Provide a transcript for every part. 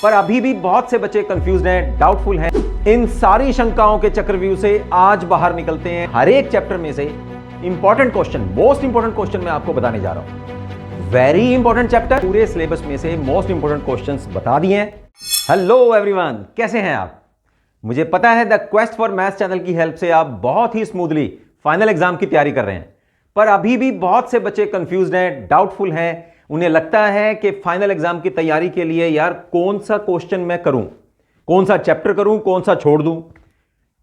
पर अभी भी बहुत से बच्चे कंफ्यूज्ड हैं, डाउटफुल हैं। इन सारी शंकाओं के चक्रव्यूह से आज बाहर निकलते हैं। हर एक चैप्टर में से important question, most important question मैं आपको बताने जा रहा हूं। वेरी इंपॉर्टेंट चैप्टर, पूरे सिलेबस में से मोस्ट इंपॉर्टेंट क्वेश्चंस बता दिए हैं। हेलो एवरीवन, कैसे हैं आप? मुझे पता है the quest for maths channel की हेल्प से आप बहुत ही स्मूथली फाइनल एग्जाम की तैयारी कर रहे हैं, पर अभी भी बहुत से बच्चे कंफ्यूज्ड हैं, डाउटफुल हैं। उन्हें लगता है कि फाइनल एग्जाम की तैयारी के लिए यार कौन सा क्वेश्चन मैं करूं, कौन सा चैप्टर करूं, कौन सा छोड़ दूं।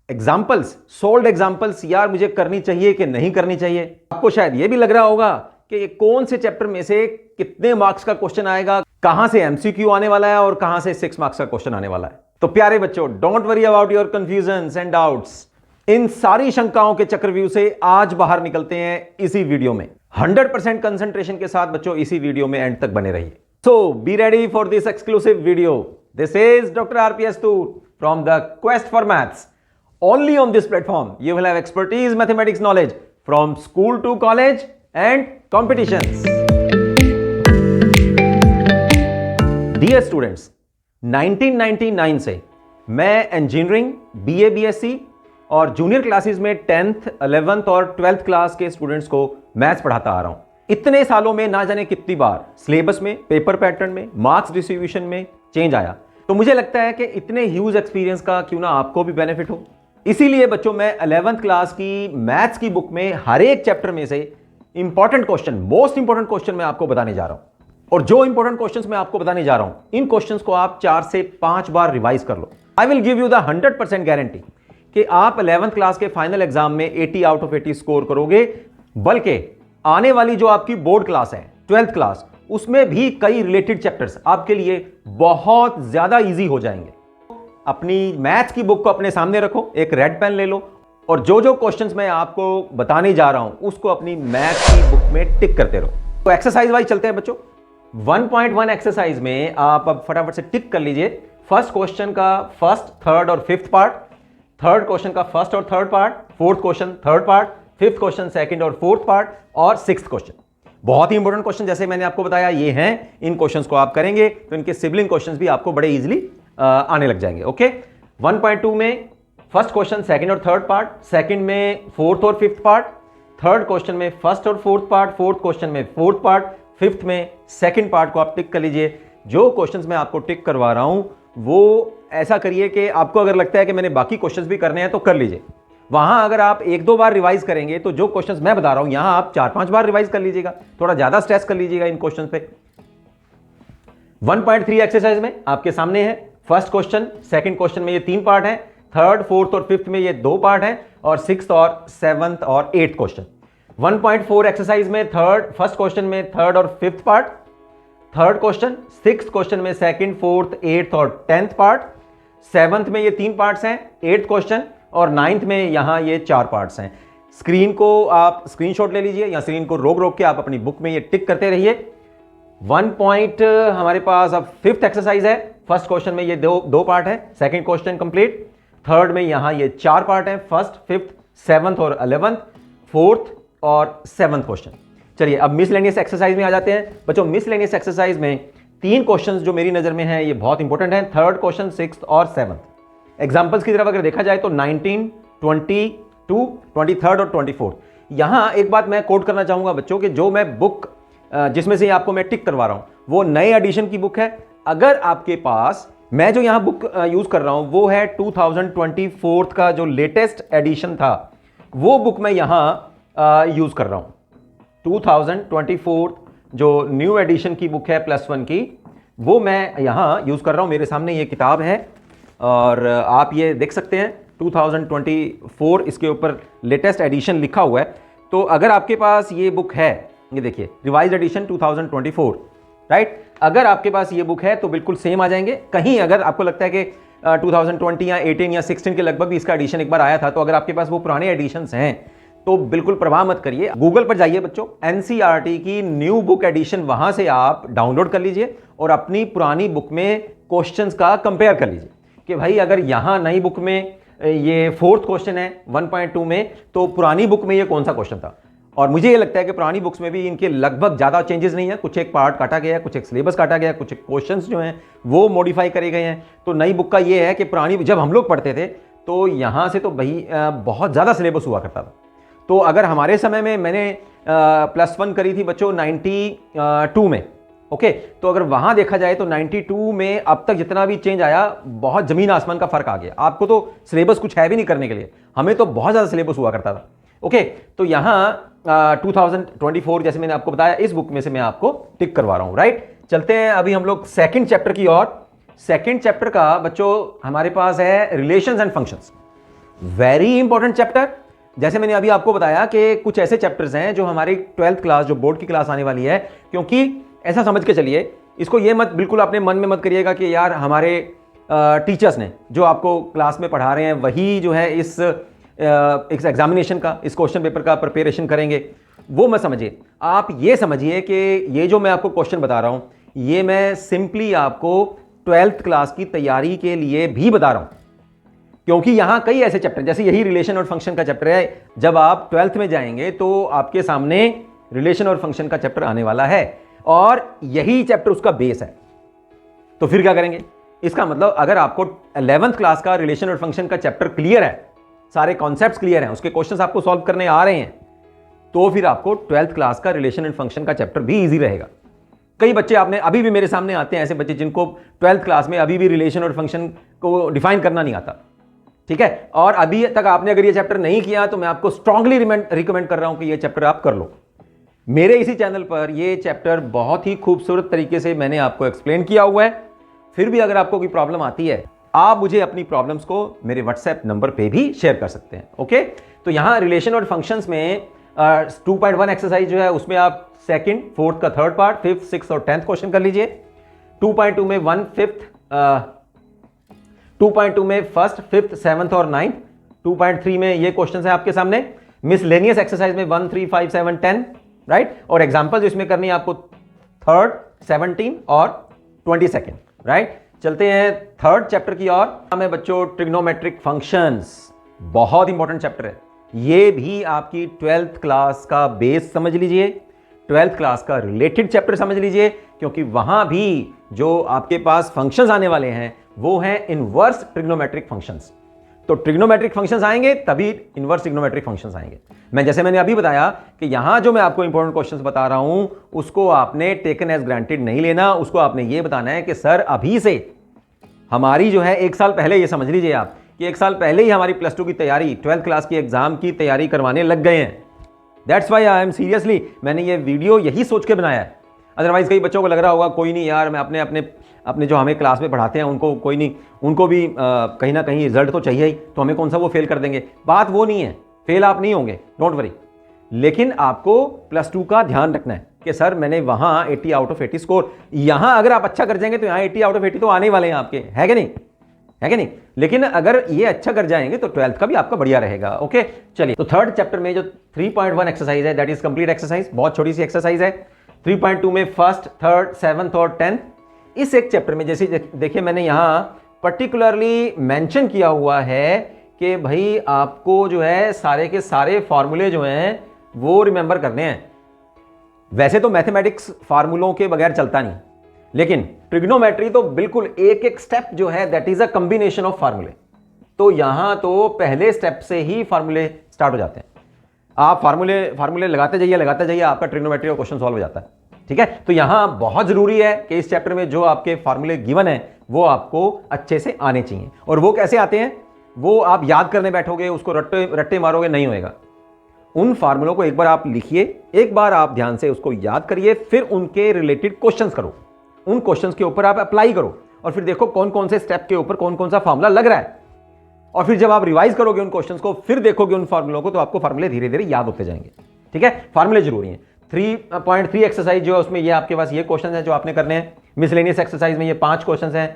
एग्जाम्पल्स, सोल्ड एग्जाम्पल्स यार मुझे करनी चाहिए कि नहीं करनी चाहिए। आपको शायद यह भी लग रहा होगा कि कौन से चैप्टर में से कितने मार्क्स का क्वेश्चन आएगा, कहां से एमसीक्यू आने वाला है और कहां से 6 मार्क्स का क्वेश्चन आने वाला है। तो प्यारे बच्चों, don't worry about your confusions and doubts. इन सारी शंकाओं के चक्रव्यूह से आज बाहर निकलते हैं इसी वीडियो में। 100% कंसंट्रेशन के साथ बच्चों इसी वीडियो में एंड तक बने रहिए। So be ready for this exclusive video. This is doctor RPS Toor from the quest for maths. Only on this platform you will have expertise mathematics knowledge from school to college and competitions. Dear students, 1999 से मैं engineering, BA, BSc और junior classes में 10th, 11th और 12th class के students को maths पढ़ाता आ रहा हूं। इतने सालों में ना जाने कितनी बार सिलेबस में, पेपर पैटर्न में, मार्क्स डिस्ट्रीब्यूशन में चेंज आया। तो मुझे लगता है कि इतने ह्यूज एक्सपीरियंस का क्यों ना आपको भी बेनिफिट हो। इसीलिए बच्चों मैं 11th क्लास की मैथ्स की बुक में हर एक चैप्टर में से important question, most important question मैं आपको बताने जा रहा हूं। और जो इंपॉर्टेंट क्वेश्चंस मैं आपको बताने जा रहा हूं, इन क्वेश्चंस को आप 4 से 5 बार रिवाइज कर लो। I will give you the 100% guarantee कि आप 11th क्लास के फाइनल एग्जाम में 80 आउट ऑफ 80 स्कोर करोगे। बल्कि आने वाली जो आपकी बोर्ड क्लास है, 12th क्लास, उसमें भी कई रिलेटेड चैप्टर्स आपके लिए बहुत ज्यादा ईजी हो जाएंगे। अपनी मैथ्स की बुक को अपने सामने रखो, एक रेड पेन ले लो और जो जो क्वेश्चंस मैं आपको बताने जा रहा हूं उसको अपनी मैथ्स की बुक में टिक करते रहो। तो एक्सरसाइज वाइज चलते हैं बच्चों। 1.1 एक्सरसाइज में आप अब फटाफट से टिक कर लीजिए फर्स्ट क्वेश्चन का फर्स्ट, थर्ड और फिफ्थ पार्ट, थर्ड क्वेश्चन का फर्स्ट और third part, fourth question third part, fifth question second और फोर्थ पार्ट और सिक्स्थ क्वेश्चन। बहुत ही इंपॉर्टेंट क्वेश्चन जैसे मैंने आपको बताया ये हैं। इन क्वेश्चंस को आप करेंगे तो इनके सिबलिंग क्वेश्चंस भी आपको बड़े इजीली आने लग जाएंगे। ओके, 1.2 में फर्स्ट क्वेश्चन सेकंड और थर्ड पार्ट, सेकंड में फोर्थ और फिफ्थ पार्ट, थर्ड क्वेश्चन में फर्स्ट और फोर्थ पार्ट, फोर्थ क्वेश्चन में फोर्थ पार्ट, फिफ्थ में सेकंड पार्ट को आप टिक कर लीजिए। जो क्वेश्चंस मैं आपको टिक करवा रहा हूं वो ऐसा करिए कि आपको अगर लगता है कि मैंने बाकी क्वेश्चंस भी करने हैं तो कर लीजिए। वहां अगर आप 1-2 बार रिवाइज करेंगे तो जो क्वेश्चंस मैं बता रहा हूं यहां आप 4-5 बार रिवाइज कर लीजिएगा, थोड़ा ज्यादा स्ट्रेस कर लीजिएगा इन क्वेश्चंस पे। 1.3 एक्सरसाइज में आपके सामने है फर्स्ट क्वेश्चन, सेकंड क्वेश्चन में ये 3 पार्ट हैं, थर्ड, फोर्थ और फिफ्थ में ये 2 पार्ट हैं और सिक्स्थ और सेवंथ और 8th क्वेश्चन। 1.4 एक्सरसाइज में फर्स्ट क्वेश्चन में थर्ड और fifth part, third question, sixth question में सेकंड, फोर्थ, 8th और 10th पार्ट, सेवंथ में ये 3 पार्ट्स हैं, 8th क्वेश्चन और 9th में यहां ये 4 पार्ट्स हैं। स्क्रीन को आप स्क्रीनशॉट ले लीजिए या स्क्रीन को रोक रोक के आप अपनी बुक में ये टिक करते रहिए। 1 पॉइंट हमारे पास अब फिफ्थ एक्सरसाइज है। फर्स्ट क्वेश्चन में ये दो पार्ट है, सेकंड क्वेश्चन कंप्लीट, थर्ड में यहां ये 4 पार्ट है, फर्स्ट, फिफ्थ, सेवंथ और 11th, फोर्थ और 7th क्वेश्चन। चलिए अब मिसलेनियस एक्सरसाइज में आ जाते हैं बच्चों। मिसलेनियस एक्सरसाइज में 3 क्वेश्चंस जो मेरी नजर में हैं ये बहुत इंपॉर्टेंट हैं, थर्ड क्वेश्चन, सिक्स्थ और 7th। एग्जाम्पल्स की तरफ अगर देखा जाए तो 19, 22, 23 और 24। यहां एक बात मैं कोट करना चाहूंगा बच्चों कि जो मैं बुक जिसमें से आपको मैं टिक करवा रहा हूं वो नए एडिशन की बुक है। अगर आपके पास, मैं जो यहां बुक यूज कर रहा हूं वो है 2024 का जो लेटेस्ट एडिशन था वो बुक मैं यहां यूज कर रहा हूं। 2024 जो न्यू एडिशन की बुक है +1 की, वो मैं यहां यूज कर रहा हूं। मेरे सामने ये किताब है और आप ये देख सकते हैं 2024 इसके ऊपर लेटेस्ट एडिशन लिखा हुआ है। तो अगर आपके पास ये बुक है, ये देखिए रिवाइज्ड एडिशन 2024, राइट, अगर आपके पास ये बुक है तो बिल्कुल सेम आ जाएंगे। कहीं अगर आपको लगता है कि 2020 या 18 या 16 के लगभग भी इसका एडिशन एक बार आया था, तो अगर आपके पास वो पुराने एडिशंस हैं तो बिल्कुल प्रवाह मत करिए, गूगल पर जाइए बच्चों, एनसीईआरटी की न्यू बुक एडिशन वहां से आप डाउनलोड कर लीजिए और अपनी पुरानी बुक में क्वेश्चंस का कंपेयर कर लीजिए कि भाई अगर यहां नई बुक में ये फोर्थ क्वेश्चन है 1.2 में, तो पुरानी बुक में ये कौन सा क्वेश्चन था। और मुझे ये लगता है कि पुरानी बुक्स में भी इनके लगभग ज़्यादा चेंजेस नहीं है, कुछ एक पार्ट काटा गया है, कुछ एक सिलेबस काटा गया है, कुछ एक क्वेश्चंस जो हैं वो मॉडिफाई करे गए हैं। तो नई बुक का ये है कि पुरानी जब हम लोग पढ़ते थे तो यहाँ से तो भाई बहुत ज़्यादा सिलेबस हुआ करता था। तो अगर हमारे समय में मैंने +1 करी थी बच्चों 92 में, ओके, तो अगर वहाँ देखा जाए तो 92 में अब तक जितना भी चेंज आया बहुत ज़मीन आसमान का फ़र्क आ गया। आपको तो सिलेबस कुछ है भी नहीं करने के लिए, हमें तो बहुत ज़्यादा सिलेबस हुआ करता था। ओके, तो यहाँ 2024 जैसे मैंने आपको बताया इस बुक में से मैं आपको टिक करवा रहा हूँ, राइट। चलते हैं अभी हम लोग सेकंड चैप्टर की ओर। सेकंड चैप्टर का बच्चों हमारे पास है relations and functions, very important chapter. जैसे मैंने अभी आपको बताया कि कुछ ऐसे चैप्टर्स हैं जो हमारी 12th क्लास जो बोर्ड की क्लास आने वाली है, क्योंकि ऐसा समझ के चलिए, इसको ये मत बिल्कुल अपने मन में मत करिएगा कि यार हमारे टीचर्स ने जो आपको क्लास में पढ़ा रहे हैं वही जो है इस एग्जामिनेशन का, इस क्वेश्चन पेपर का प्रिपरेशन करेंगे, वो मत समझिए। आप ये समझिए कि ये जो मैं आपको क्वेश्चन बता रहा हूं ये मैं सिंपली आपको 12th क्लास की तैयारी के लिए भी बता रहा हूं, क्योंकि यहां कई ऐसे चैप्टर, जैसे यही रिलेशन और फंक्शन का चैप्टर है, जब आप 12th में जाएंगे तो आपके सामने रिलेशन और फंक्शन का चैप्टर आने वाला है और यही चैप्टर उसका बेस है। तो फिर क्या करेंगे? इसका मतलब अगर आपको 11th क्लास का रिलेशन और फंक्शन का चैप्टर क्लियर है, सारे कॉन्सेप्ट्स क्लियर हैं, उसके क्वेश्चंस आपको सॉल्व करने आ रहे हैं, तो फिर आपको 12th क्लास का रिलेशन एंड फंक्शन का चैप्टर भी इजी रहेगा। कई बच्चे आपने अभी भी मेरे सामने आते हैं, ऐसे बच्चे जिनको 12th क्लास में अभी भी रिलेशन और फंक्शन को डिफाइन करना नहीं आता, ठीक है, और अभी तक आपने अगर ये चैप्टर नहीं किया तो मैं आपको स्ट्रांगली रिकमेंड कर रहा हूं कि ये चैप्टर आप कर लो। मेरे इसी चैनल पर ये चैप्टर बहुत ही खूबसूरत तरीके से मैंने आपको एक्सप्लेन किया हुआ है। फिर भी अगर आपको कोई प्रॉब्लम आती है, आप मुझे अपनी प्रॉब्लम्स को मेरे व्हाट्सएप नंबर पे भी शेयर कर सकते हैं। ओके, तो यहां रिलेशन और फंक्शंस में 2.1 एक्सरसाइज जो है उसमें आप सेकंड, फोर्थ का थर्ड पार्ट, 5th, 6th और 10th क्वेश्चन कर लीजिए। 2.2 में 1/5, 2.2 में 1st, 5th, 7th और 9th, 2.3 में ये क्वेश्चन है आपके सामने। मिसलेनियस एक्सरसाइज में 1, 3, 5, 7, 10, राइट, और एग्जाम्पल इसमें करनी है आपको 3rd, 17 और 22nd, राइट। चलते हैं थर्ड चैप्टर की ओर। हमें बच्चों ट्रिग्नोमेट्रिक फंक्शंस, बहुत इंपॉर्टेंट चैप्टर है, ये भी आपकी 12th क्लास का बेस समझ लीजिए, 12th क्लास का रिलेटेड चैप्टर समझ लीजिए, क्योंकि वहां भी जो आपके पास फंक्शंस आने वाले हैं वो हैं इनवर्स ट्रिग्नोमेट्रिक फंक्शंस। तो ट्रिग्नोमेट्रिक फंक्शंस आएंगे तभी इनवर्स ट्रिग्नोमेट्रिक फंक्शंस आएंगे। मैंने अभी बताया कि यहां जो मैं आपको इंपॉर्टेंट क्वेश्चंस बता रहा हूं उसको आपने टेकन एज ग्रांटेड नहीं लेना, उसको आपने ये बताना है कि सर अभी से हमारी जो है 1 साल पहले, ये समझ लीजिए आप कि 1 साल पहले ही हमारी +2 की तैयारी, 12th क्लास की एग्जाम की तैयारी करवाने लग गए हैं। That's why I am seriously, मैंने ये वीडियो यही सोच के बनाया है। अदरवाइज कई बच्चों को लग रहा होगा कोई नहीं यार, मैं अपने जो हमें क्लास में पढ़ाते हैं उनको कोई नहीं, उनको भी कहीं ना कहीं रिजल्ट तो चाहिए ही, तो हमें कौन सा वो फेल कर देंगे। बात वो नहीं है, फेल आप नहीं होंगे, डोंट वरी, लेकिन आपको +2 का ध्यान रखना है कि सर मैंने वहां 80 आउट ऑफ 80 स्कोर, यहां अगर आप अच्छा कर जाएंगे तो यहां 80 आउट ऑफ 80 तो आने वाले हैं आपके, है कि नहीं, है कि नहीं। लेकिन अगर ये अच्छा कर जाएंगे तो 12th का भी आपका बढ़िया रहेगा। ओके, चलिए, तो थर्ड चैप्टर में जो 3.1 एक्सरसाइज है, दैट इज कंप्लीट एक्सरसाइज, बहुत छोटी सी एक्सरसाइज है। 3.2 में 1st, 3rd, 7th और 10th, इस एक चैप्टर में जैसे देखिए मैंने यहां पर्टिकुलरली मेंशन किया हुआ है कि भाई आपको जो है सारे के सारे फॉर्मूले जो हैं वो रिमेंबर करने हैं। वैसे तो मैथमेटिक्स फार्मूलों के बगैर चलता नहीं, लेकिन ट्रिग्नोमेट्री तो बिल्कुल एक एक स्टेप जो है that is a combination of फार्मूले। तो यहां तो पहले स्टेप से ही फार्मूले स्टार्ट हो जाते हैं, आप फार्मूले लगाते जाइए, आपका ट्रिग्नोमेट्री का क्वेश्चन सॉल्व हो जाता है, ठीक है। तो यहां बहुत जरूरी है कि इस चैप्टर में जो आपके फार्मूले गिवन है वो आपको अच्छे से आने चाहिए। और वो कैसे आते हैं, वो आप याद करने बैठोगे, उसको रट्टे मारोगे, नहीं होएगा। उन फार्मूलों को एक बार आप लिखिए, एक बार आप ध्यान से उसको याद करिए, फिर उनके रिलेटेड क्वेश्चंस करो, उन क्वेश्चंस के ऊपर आप अप्लाई करो और फिर देखो कौन कौन से स्टेप के ऊपर कौन कौन सा फार्मूला लग रहा है। और फिर जब आप रिवाइज करोगे उन क्वेश्चंस को, फिर देखोगे उन फार्मूलों को, तो आपको फार्मूले धीरे धीरे याद होते जाएंगे, ठीक है। फार्मूले जरूरी हैं। 3.3 एक्सरसाइज जो है उसमें ये आपके पास ये क्वेश्चन है जो आपने करने हैं। मिसलेनियस एक्सरसाइज में ये 5 क्वेश्चन हैं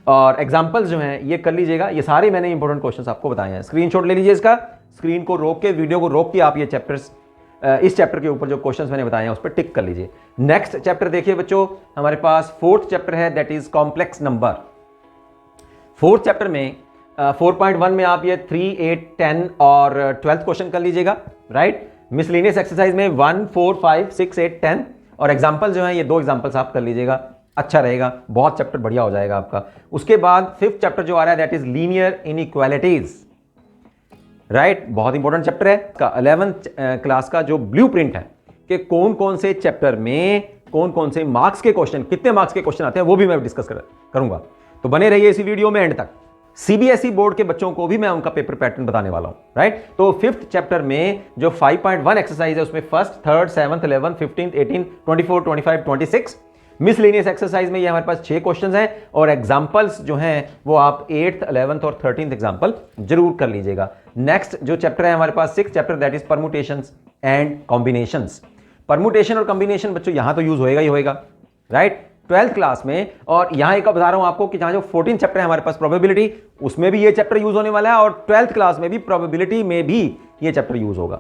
और एग्जाम्पल्स जो हैं ये कर लीजिएगा। ये सारे मैंने इंपॉर्टेंट क्वेश्चन आपको बताए हैं। स्क्रीनशॉट ले लीजिए इसका, स्क्रीन को रोक के, वीडियो को रोक के आप ये चैप्टर्स, इस चैप्टर के ऊपर जो क्वेश्चंस मैंने बताए हैं उस पर टिक कर लीजिए। नेक्स्ट चैप्टर देखिए बच्चों, हमारे पास 4th चैप्टर है, that is complex number. 4th chapter में 4.1 में आप ये 3, 8, 10 और 12th क्वेश्चन कर लीजिएगा, राइट। मिसलेनियस एक्सरसाइज में 1, 4, 5, 6, 8, 10 और एग्जाम्पल जो है ये 2 एग्जाम्पल्स आप कर लीजिएगा, अच्छा रहेगा, बहुत चैप्टर बढ़िया हो जाएगा आपका। उसके बाद 5th चैप्टर जो आ रहा है that is linear inequalities, right, बहुत इंपॉर्टेंट चैप्टर है का 11th क्लास का जो ब्लूप्रिंट है कि कौन कौन से चैप्टर में कौन कौन से मार्क्स के क्वेश्चन, कितने मार्क्स के क्वेश्चन आते हैं वो भी मैं डिस्कस करूंगा। तो बने रहिए इसी वीडियो में एंड तक। सीबीएसई बोर्ड के बच्चों को भी मैं उनका पेपर पैटर्न बताने वाला हूं, राइट। तो 5th चैप्टर में जो 5.1 एक्सरसाइज है उसमें 1st, 3rd, 7th, 11th, 15th, 18, 24, 25, 26 miscellaneous exercise में ये हमारे पास 6 क्वेश्चंस हैं और एग्जांपल्स जो हैं वो आप 8th, 11th और 13th एग्जांपल जरूर कर लीजिएगा। नेक्स्ट जो चैप्टर है हमारे पास 6th chapter that is permutations and combinations. Permutation और कॉम्बिनेशन बच्चों यहां तो यूज होएगा ही होएगा, राइट, 12th क्लास में। और यहां एक बता रहा हूं आपको कि जहां जो 14th चैप्टर है हमारे पास प्रोबेबिलिटी, उसमें भी ये चैप्टर यूज होने वाला है और 12th क्लास में भी प्रोबेबिलिटी में भी ये चैप्टर यूज होगा,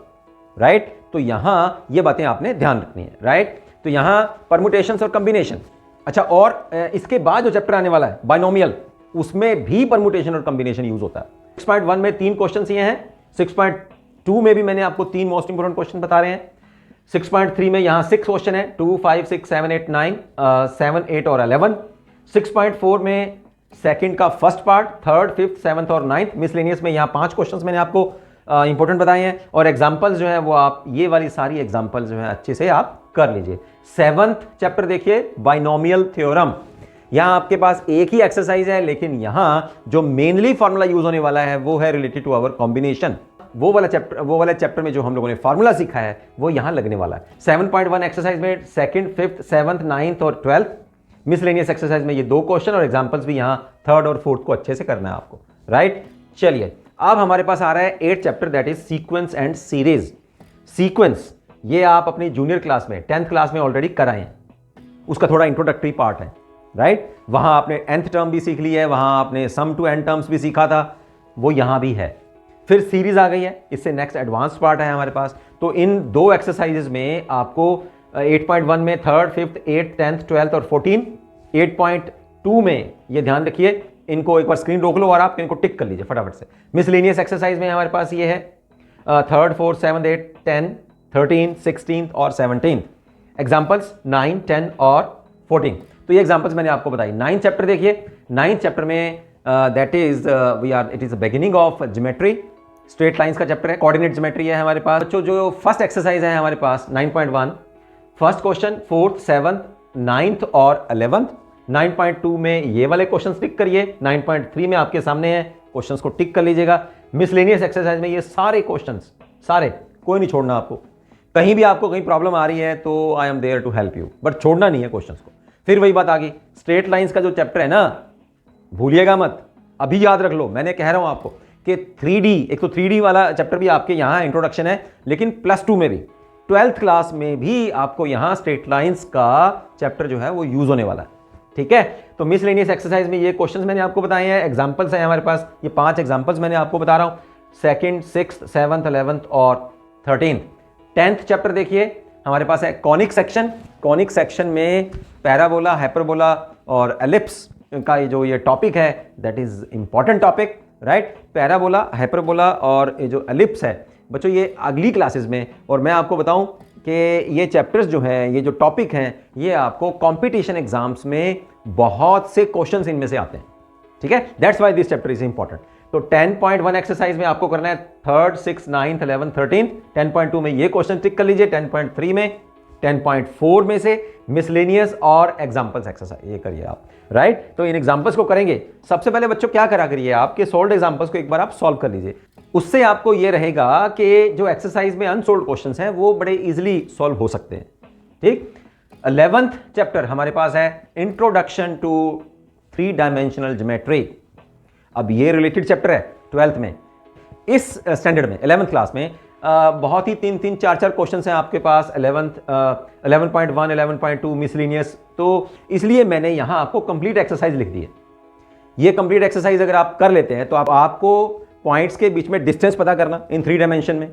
राइट। तो यहां ये बातें आपने ध्यान रखनी है, राइट। तो यहां परम्यूटेशंस और कॉम्बिनेशन। अच्छा, और इसके बाद जो चैप्टर आने वाला है बाइनोमियल, उसमें भी परम्यूटेशन और कॉम्बिनेशन यूज होता है। 6.1 में 3 क्वेश्चन ये हैं, 6.2 में भी मैंने आपको 3 मोस्ट इंपोर्टेंट क्वेश्चन बता रहे हैं, 6.3 में यहां 6 क्वेश्चन है, 2, 5, 6, 7, 8, 9, 7, 8 और 11। 6.4 में सेकंड का first part, 3rd, 5th, 7th और 9th। मिसलेनियस में यहां 5 क्वेश्चंस मैंने आपको इंपॉर्टेंट बताए हैं और एग्जांपल्स जो है वो आप ये वाली सारी एग्जांपल्स जो है अच्छे से आप कर लीजिए। 7th चैप्टर देखिए बाइनोमियल थ्योरम, यहां आपके पास एक ही एक्सरसाइज है लेकिन यहां जो मेनली फॉर्मूला यूज होने वाला है वो है रिलेटेड टू आवर कॉम्बिनेशन। वो वाला चैप्टर में जो हम लोगों ने फार्मूला सीखा है वो यहां लगने वाला है। 7.1 एक्सरसाइज में 2nd, 5th, 7th, 9th और 12th। मिसलेनियस एक्सरसाइज में ये 2 क्वेश्चन और एग्जांपल्स भी यहां 3rd और 4th को अच्छे से करना है आपको, राइट। चलिए अब हमारे पास आ रहा है 8th chapter that is sequence and series. Sequence ये आप अपनी जूनियर क्लास में 10th क्लास में ऑलरेडी कराए हैं, उसका थोड़ा इंट्रोडक्टरी पार्ट है, राइट। वहां आपने nth टर्म भी सीख ली है, वहां आपने सम टू n टर्म्स भी सीखा था, वो यहां भी है। फिर सीरीज आ गई है, इससे नेक्स्ट एडवांस पार्ट है हमारे पास। तो इन 2 एक्सरसाइजेज में आपको 8.1 में 3rd, 5th, 8th, 10th, 12th और 14। 8.2 में ये ध्यान रखिए, इनको एक बार स्क्रीन रोक लो और आप इनको टिक कर लीजिए फटाफट से। मिसलेनियस एक्सरसाइज में हमारे पास ये है 3rd, 4th, 7th, 8th, 10, 13, 16 और 17। एग्जाम्पल्स 9, 10 और 14। तो ये एग्जाम्पल्स मैंने आपको बताई। 9th चैप्टर देखिए, 9th चैप्टर में that is it is the beginning of geometry, straight lines का चैप्टर है, कोऑर्डिनेट ज्योमेट्री है हमारे पास। बच्चों जो फर्स्ट एक्सरसाइज है हमारे पास 9.1, first question 4th, 7th, 9th और 11th। 9.2 में ये वाले क्वेश्चन टिक करिए, 9.3 में आपके सामने है, क्वेश्चंस को टिक कर लीजिएगा। मिसलेनियस एक्सरसाइज में ये सारे क्वेश्चंस, सारे, कोई नहीं छोड़ना आपको। कहीं भी आपको कहीं प्रॉब्लम आ रही है तो I am there to help you, but छोड़ना नहीं है क्वेश्चंस को। फिर वही बात आ गई, स्ट्रेट लाइंस का जो चैप्टर है ना, भूलिएगा मत, अभी याद रख लो। मैंने कह रहा हूं आपको कि 3D, एक तो 3D वाला चैप्टर भी आपके यहाँ इंट्रोडक्शन है, लेकिन +2 में भी 12th क्लास में भी आपको यहाँ स्ट्रेट लाइंस का चैप्टर जो है वो यूज होने वाला है, ठीक है। तो मिसलेनियस एक्सरसाइज में ये क्वेश्चंस मैंने आपको बताए हैं, एग्जांपल्स हैं हमारे पास, ये 5 एग्जांपल्स मैंने आपको बता रहा हूँ। 2nd, 6th, 7th, 11th और 13th। 10th चैप्टर देखिए हमारे पास है कॉनिक सेक्शन। कॉनिक सेक्शन में पैराबोला, हाइपरबोला और एलिप्स का ये टॉपिक है that is important topic, right. Parabola, hyperbola और ये जो एलिप्स है बच्चों ये अगली क्लासेस में, और मैं आपको बताऊं कि ये चैप्टर्स जो हैं, ये जो टॉपिक हैं, ये आपको कंपटीशन एग्जाम्स में बहुत से क्वेश्चंस इनमें से आते हैं, ठीक है। That's why this chapter is important. तो 10.1 एक्सरसाइज में आपको करना है 3rd, 6th, 9th, 11th, 13th। 10.2 में ये क्वेश्चन टिक कर लीजिए, 10.3 में, 10.4 में से मिसलेनियस और एग्जांपल्स एक्सरसाइज ये करिए आप, राइट। तो इन एग्जांपल्स को करेंगे। सबसे पहले बच्चों क्या करा करिए, आपके सोल्व्ड एग्जांपल्स को एक बार आप सॉल्व कर लीजिए। उससे आपको ये रहेगा कि जो एक्सरसाइज में अनसोल्व्ड क्वेश्चंस हैं वो बड़े इजीली सॉल्व हो सकते हैं, ठीक। 11th चैप्टर हमारे पास है इंट्रोडक्शन टू 3 डायमेंशनल ज्योमेट्री। अब ये रिलेटेड चैप्टर है 12th में। इस स्टैंडर्ड में 11th क्लास में बहुत ही 3-3, 4-4 क्वेश्चन हैं आपके पास। 11.1, 11.2 मिसलेनियस, तो इसलिए मैंने यहां आपको कंप्लीट एक्सरसाइज लिख दी है। ये कंप्लीट एक्सरसाइज अगर आप कर लेते हैं तो आपको पॉइंट्स के बीच में डिस्टेंस पता करना इन 3 डायमेंशन में।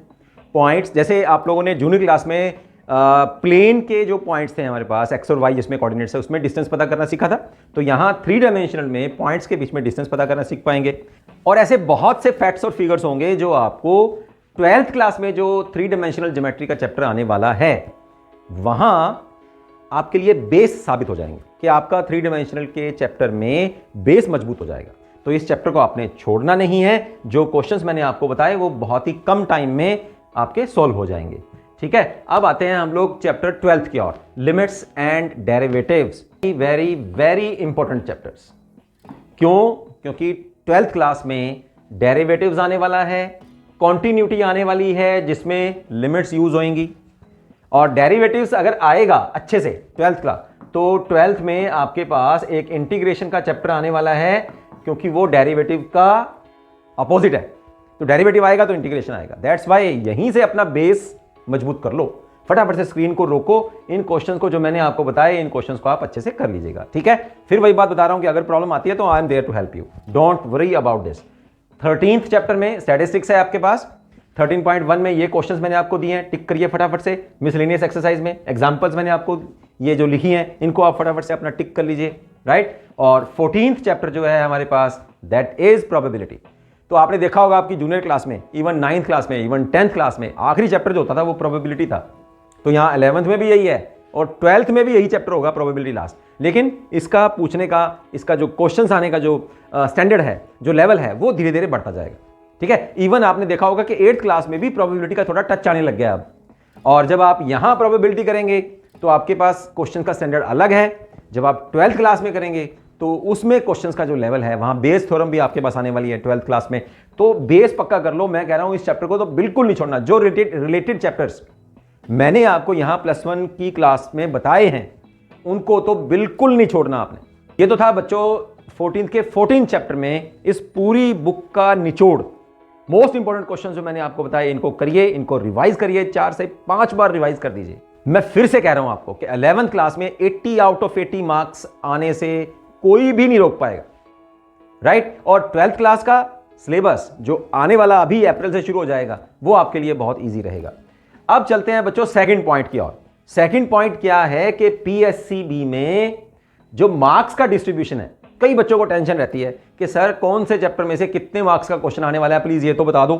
पॉइंट्स जैसे आप लोगों ने जूनियर क्लास में प्लेन के जो पॉइंट्स थे हमारे पास एक्स और वाई जिसमें कोऑर्डिनेट्स है उसमें डिस्टेंस पता करना सीखा था, तो यहाँ 3 डायमेंशनल में पॉइंट्स के बीच में डिस्टेंस पता करना सीख पाएंगे। और ऐसे बहुत से फैक्ट्स और फिगर्स होंगे जो आपको 12th क्लास में जो 3 डायमेंशनल ज्योमेट्री का चैप्टर आने वाला है वहां आपके लिए बेस साबित हो जाएंगे कि आपका 3 डायमेंशनल के चैप्टर में बेस मजबूत हो जाएगा। तो इस चैप्टर को आपने छोड़ना नहीं है। जो क्वेश्चंस मैंने आपको बताए वो बहुत ही कम टाइम में आपके सॉल्व हो जाएंगे। ठीक है, अब आते हैं हम लोग चैप्टर 12th की ओर, limits and derivatives. Very very important chapters. क्यों? क्योंकि 12th क्लास में डेरिवेटिव्स आने वाला है, कॉन्टिन्यूटी आने वाली है जिसमें लिमिट्स यूज होंगी, और डेरिवेटिव्स अगर आएगा अच्छे से 12th क्लास तो 12th में आपके पास एक इंटीग्रेशन का चैप्टर आने वाला है, क्योंकि वो डेरिवेटिव का अपोजिट है। तो डेरिवेटिव आएगा तो इंटीग्रेशन आएगा। दैट्स वाई यहीं से अपना बेस मजबूत कर लो। फटाफट से स्क्रीन को रोको, इन क्वेश्चंस को जो मैंने आपको बताया इन क्वेश्चंस को आप अच्छे से कर लीजिएगा। ठीक है, फिर वही बात बता रहा हूं कि अगर प्रॉब्लम आती है तो I am there to help you, don't worry about this. 13th chapter में स्टैटिस्टिक्स है आपके पास। 13.1 में ये क्वेश्चंस मैंने आपको दिए हैं, टिक करिए फटाफट से। मिसलेनियस एक्सरसाइज में एग्जांपल्स मैंने आपको ये जो लिखी हैं इनको आप फटाफट से अपना टिक कर लीजिए, राइट। और 14th चैप्टर जो है हमारे पास दैट इज प्रोबेबिलिटी। तो आपने देखा होगा आपकी जूनियर क्लास में, इवन 9th क्लास में, इवन 10th क्लास में आखिरी चैप्टर जो होता था वो प्रोबेबिलिटी था। तो यहाँ 11th में भी यही है और 12th में भी यही चैप्टर होगा, प्रोबेबिलिटी लास्ट। लेकिन इसका पूछने का, इसका जो क्वेश्चंस आने का जो स्टैंडर्ड है, जो लेवल है, वो धीरे धीरे बढ़ता जाएगा। ठीक है, इवन आपने देखा होगा कि 8th क्लास में भी प्रोबेबिलिटी का थोड़ा टच आने लग गया अब। और जब आप यहां प्रोबेबिलिटी करेंगे तो आपके पास क्वेश्चन का स्टैंडर्ड अलग है। जब आप 12th क्लास में करेंगे तो उसमें क्वेश्चंस का जो लेवल है, वहां बेस थ्योरम भी आपके पास आने वाली है 12th क्लास में। तो बेस पक्का कर लो। मैं कह रहा हूं इस चैप्टर को तो बिल्कुल नहीं छोड़ना। जो रिलेटेड चैप्टर्स मैंने आपको यहां +1 की क्लास में बताए हैं उनको तो बिल्कुल नहीं छोड़ना आपने। ये तो था बच्चों 14th के 14 चैप्टर में इस पूरी बुक का निचोड़। मोस्ट इंपॉर्टेंट क्वेश्चन जो मैंने आपको बताए इनको करिए, इनको रिवाइज करिए, 4 से 5 बार रिवाइज कर दीजिए। मैं फिर से कह रहा हूं आपको कि 11th क्लास में 80 आउट ऑफ 80 मार्क्स आने से कोई भी नहीं रोक पाएगा, राइट। और 12th क्लास का सिलेबस जो आने वाला अभी अप्रैल से शुरू हो जाएगा वो आपके लिए बहुत ईजी रहेगा। अब चलते हैं बच्चों सेकंड पॉइंट की ओर। सेकंड पॉइंट क्या है कि पीएससीबी में जो मार्क्स का डिस्ट्रीब्यूशन है, कई बच्चों को टेंशन रहती है कि सर कौन से चैप्टर में से कितने मार्क्स का क्वेश्चन आने वाला है, प्लीज ये तो बता दो,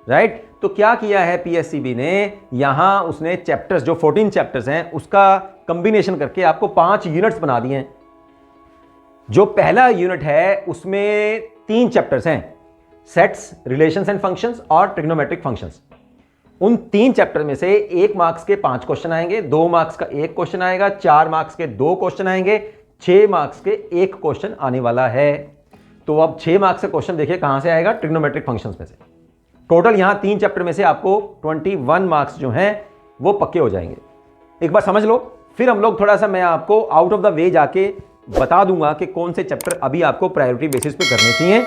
राइट। तो क्या किया है पीएससीबी ने, यहां उसने चैप्टर्स जो 14 चैप्टर्स हैं उसका कंबिनेशन करके आपको 5 यूनिट्स बना दिए हैं। जो पहला यूनिट है उसमें 3 चैप्टर्स हैं, सेट्स, रिलेशंस एंड फंक्शंस और ट्रिग्नोमेट्रिक फंक्शंस। उन 3 चैप्टर में से 1 मार्क्स के 5 क्वेश्चन आएंगे, 2 मार्क्स का 1 क्वेश्चन आएगा, 4 मार्क्स के 2 क्वेश्चन आएंगे, 6 मार्क्स के 1 क्वेश्चन आने वाला है। तो अब 6 मार्क्स का क्वेश्चन देखिए कहां से आएगा, ट्रिग्नोमेट्रिक फंक्शंस में से। टोटल यहां 3 चैप्टर में से आपको 21 मार्क्स जो हैं वो पक्के हो जाएंगे। एक बार समझ लो, फिर हम लोग थोड़ा सा मैं आपको आउट ऑफ द वे जाके बता दूंगा कि कौन से चैप्टर अभी आपको प्रायोरिटी बेसिस पे करने चाहिए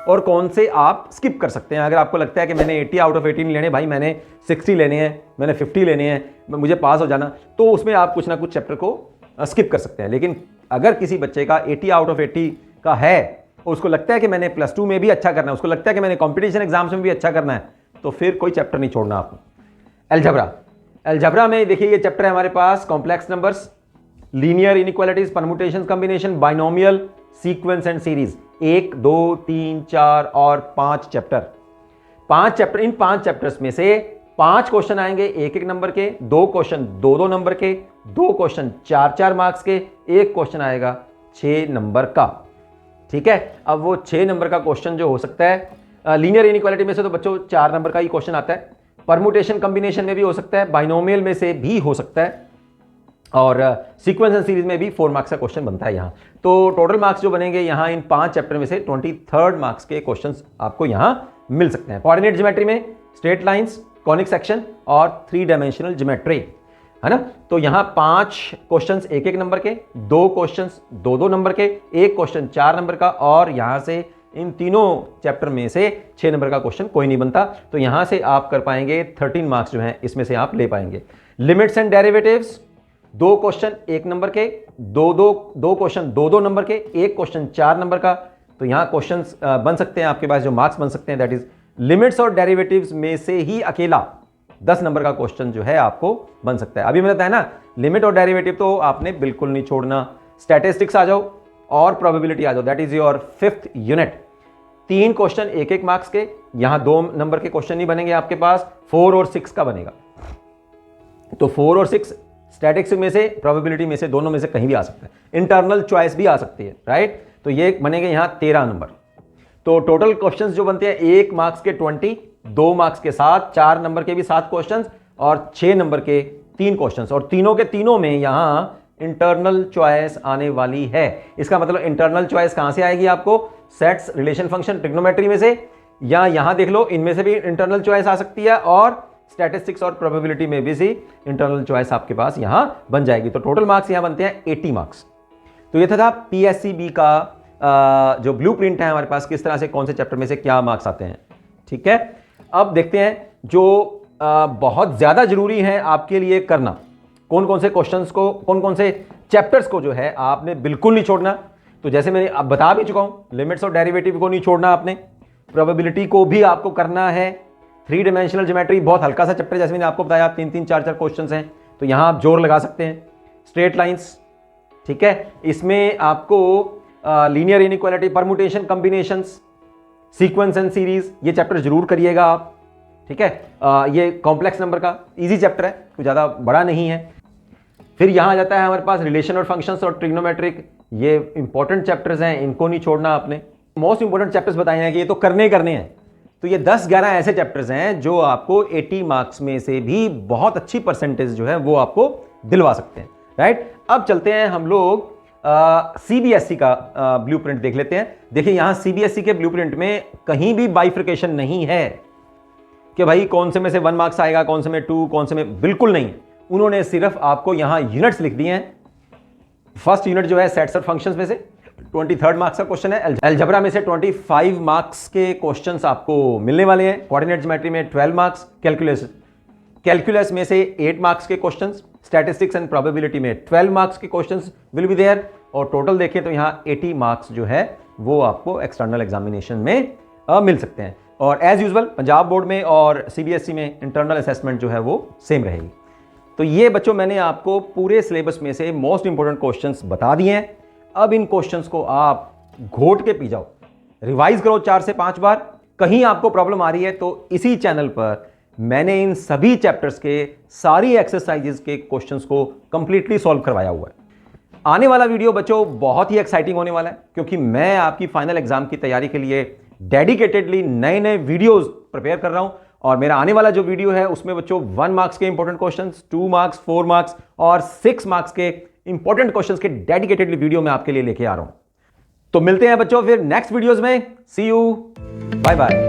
और कौन से आप स्किप कर सकते हैं। अगर आपको लगता है कि मैंने 80 आउट ऑफ 80 नहीं लेने भाई, मैंने 60 लेने हैं, मैंने 50 लेने हैं, मुझे पास हो जाना, तो उसमें आप कुछ ना कुछ चैप्टर को स्किप कर सकते हैं। लेकिन अगर किसी बच्चे का 80 आउट ऑफ 80 का है और उसको लगता है कि मैंने +2 में भी अच्छा करना है, उसको लगता है कि मैंने कॉम्पिटिशन एग्जाम्स में भी अच्छा करना है, तो फिर कोई चैप्टर नहीं छोड़ना आपने। अलजेब्रा में देखिए ये चैप्टर है हमारे पास, complex numbers, linear inequalities, permutation, combination, binomial, sequence and series. 1, 2, 3, 4 और 5 चैप्टर। 5 चैप्टर, इन 5 चैप्टर्स में से 5 क्वेश्चन आएंगे 1-1 नंबर के, 2 क्वेश्चन 2-2 नंबर के, 2 क्वेश्चन 4-4 मार्क्स के, 1 क्वेश्चन आएगा 6 नंबर का। ठीक है, अब वो 6 नंबर का क्वेश्चन जो हो सकता है, लीनियर इनइक्वालिटी में से तो बच्चों 4 नंबर का ही क्वेश्चन आता है, परम्यूटेशन कॉम्बिनेशन में भी हो सकता है, बाइनोमियल में से भी हो सकता है, और सीक्वेंस एंड सीरीज में भी 4 मार्क्स का क्वेश्चन बनता है यहाँ। तो टोटल मार्क्स जो बनेंगे यहाँ इन 5 चैप्टर में से 23rd मार्क्स के क्वेश्चंस आपको यहाँ मिल सकते हैं। कोऑर्डिनेट ज्योमेट्री में स्ट्रेट लाइंस, कॉनिक सेक्शन और 3 डायमेंशनल ज्योमेट्री, है ना। तो यहाँ 5 क्वेश्चंस 1-1 नंबर के, 2 क्वेश्चंस 2-2 नंबर के, 1 क्वेश्चन 4 नंबर का, और यहाँ से इन तीनों चैप्टर में से 6 नंबर का क्वेश्चन कोई नहीं बनता। तो यहाँ से आप कर पाएंगे 13 मार्क्स जो हैं इसमें से आप ले पाएंगे। Limits and derivatives, 2 question 1 number के, 2 क्वेश्चन 2-2 नंबर के, 1 क्वेश्चन 4 नंबर का। तो यहाँ क्वेश्चंस बन सकते हैं आपके पास, जो मार्क्स बन सकते हैं दैट इज लिमिट्स और डेरिवेटिव्स में से ही अकेला 10 नंबर का क्वेश्चन जो है आपको बन सकता है। अभी मैंने बताया ना, लिमिट और डेरिवेटिव तो आपने बिल्कुल नहीं छोड़ना। स्टैटिस्टिक्स आ जाओ और प्रोबेबिलिटी आ जाओ, that is your 5th unit. 3 question 1-1 marks के, यहां 2 नंबर के क्वेश्चन नहीं बनेंगे आपके पास, 4 और 6 का बनेगा। तो 4 और 6 स्टैटिक्स में से, प्रोबेबिलिटी में से, दोनों में से कहीं भी आ सकता है। इंटरनल चॉइस भी आ सकती है, राइट। तो ये बनेंगे यहां 13 नंबर। तो टोटल क्वेश्चंस जो बनते हैं 1 मार्क्स के 20, 2 मार्क्स के 7, 4 नंबर के भी 7 क्वेश्चंस और 6 नंबर के 3 क्वेश्चंस, और तीनों के तीनों में यहां इंटरनल चॉइस आने वाली है। इसका मतलब इंटरनल चॉइस कहां से आएगी आपको? सेट्स, रिलेशन फंक्शन, ट्रिग्नोमेट्री में से, या यहां देख लो इनमें से भी इंटरनल चॉइस आ सकती है, और स्टैटिस्टिक्स और प्रोबेबिलिटी में भी इंटरनल चॉइस आपके पास यहां बन जाएगी। तो टोटल मार्क्स यहां बनते हैं 80 मार्क्स। तो ये था पीएससीबी का जो ब्लूप्रिंट है हमारे पास, किस तरह से कौन से चैप्टर में से क्या मार्क्स आते हैं। ठीक है, अब देखते हैं जो बहुत ज्यादा जरूरी है आपके लिए करना, कौन कौन से क्वेश्चंस को, कौन कौन से चैप्टर्स को जो है आपने बिल्कुल नहीं छोड़ना। तो जैसे मैंने अब बता भी चुका हूं, लिमिट्स और डेरिवेटिव को नहीं छोड़ना आपने, प्रोबेबिलिटी को भी आपको करना है। 3 डायमेंशनल ज्योमेट्री बहुत हल्का सा चैप्टर, जैसे मैंने आपको बताया 3-3, 4-4 क्वेश्चंस हैं, तो यहां आप जोर लगा सकते हैं। स्ट्रेट लाइंस, ठीक है, इसमें आपको linear inequality, permutation, combinations, sequence and series, ये चैप्टर जरूर करिएगा आप। ठीक है, ये कॉम्प्लेक्स नंबर का इजी चैप्टर है, कोई ज्यादा बड़ा नहीं है। फिर यहां आ जाता है हमारे पास रिलेशन और फंक्शंस और ट्रिग्नोमेट्रिक, ये इंपॉर्टेंट चैप्टर्स हैं, इनको नहीं छोड़ना आपने। मोस्ट इंपॉर्टेंट चैप्टर्स बताए हैं कि ये तो करने हैं। तो ये 10-11 ऐसे चैप्टर्स हैं जो आपको 80 मार्क्स में से भी बहुत अच्छी परसेंटेज जो है वो आपको दिलवा सकते हैं, राइट। अब चलते हैं हम लोग सीबीएसई का ब्लूप्रिंट देख लेते हैं। देखिए यहां सीबीएसई के ब्लूप्रिंट में कहीं भी बाइफिकेशन नहीं है कि भाई कौन से में से 1 मार्क्स आएगा, कौन से में 2, कौन से में, बिल्कुल नहीं। उन्होंने सिर्फ आपको यहां यूनिट्स लिख दिए हैं। फर्स्ट यूनिट जो है सेट्स और फंक्शंस में से 23 मार्क्स का क्वेश्चन है। अलजेब्रा में से 25 मार्क्स के क्वेश्चंस आपको मिलने वाले हैं। कोऑर्डिनेट ज्योमेट्री में 12 मार्क्स, कैलकुलस में से 8 मार्क्स के क्वेश्चंस, स्टैटिस्टिक्स एंड प्रोबेबिलिटी में 12 मार्क्स के क्वेश्चंस विल बी देयर, और टोटल देखें तो यहां 80 मार्क्स जो है वो आपको एक्सटर्नल एग्जामिनेशन में मिल सकते हैं। और एज यूजुअल पंजाब बोर्ड में और सीबीएसई में इंटरनल असेसमेंट जो है वो सेम रहेगी। तो ये बच्चों मैंने आपको पूरे सिलेबस में से मोस्ट इंपोर्टेंट क्वेश्चंस बता दिए हैं। अब इन क्वेश्चंस को आप घोट के पी जाओ, रिवाइज करो 4 से 5 बार। कहीं आपको प्रॉब्लम आ रही है तो इसी चैनल पर मैंने इन सभी चैप्टर्स के सारी एक्सरसाइजेस के क्वेश्चंस को कंप्लीटली सॉल्व करवाया हुआ है। आने वाला वीडियो बच्चों बहुत ही एक्साइटिंग होने वाला है, क्योंकि मैं आपकी फाइनल एग्जाम की तैयारी के लिए डेडिकेटेडली नए वीडियोस प्रिपेयर कर रहा हूं। और मेरा आने वाला जो वीडियो है उसमें बच्चों 1 मार्क्स के इंपॉर्टेंट क्वेश्चंस, 2 मार्क्स, 4 मार्क्स और 6 मार्क्स के इंपॉर्टेंट क्वेश्चंस के डेडिकेटेडली वीडियो मैं आपके लिए लेके आ रहा हूं। तो मिलते हैं बच्चों फिर नेक्स्ट वीडियोस में। सी यू, बाय बाय।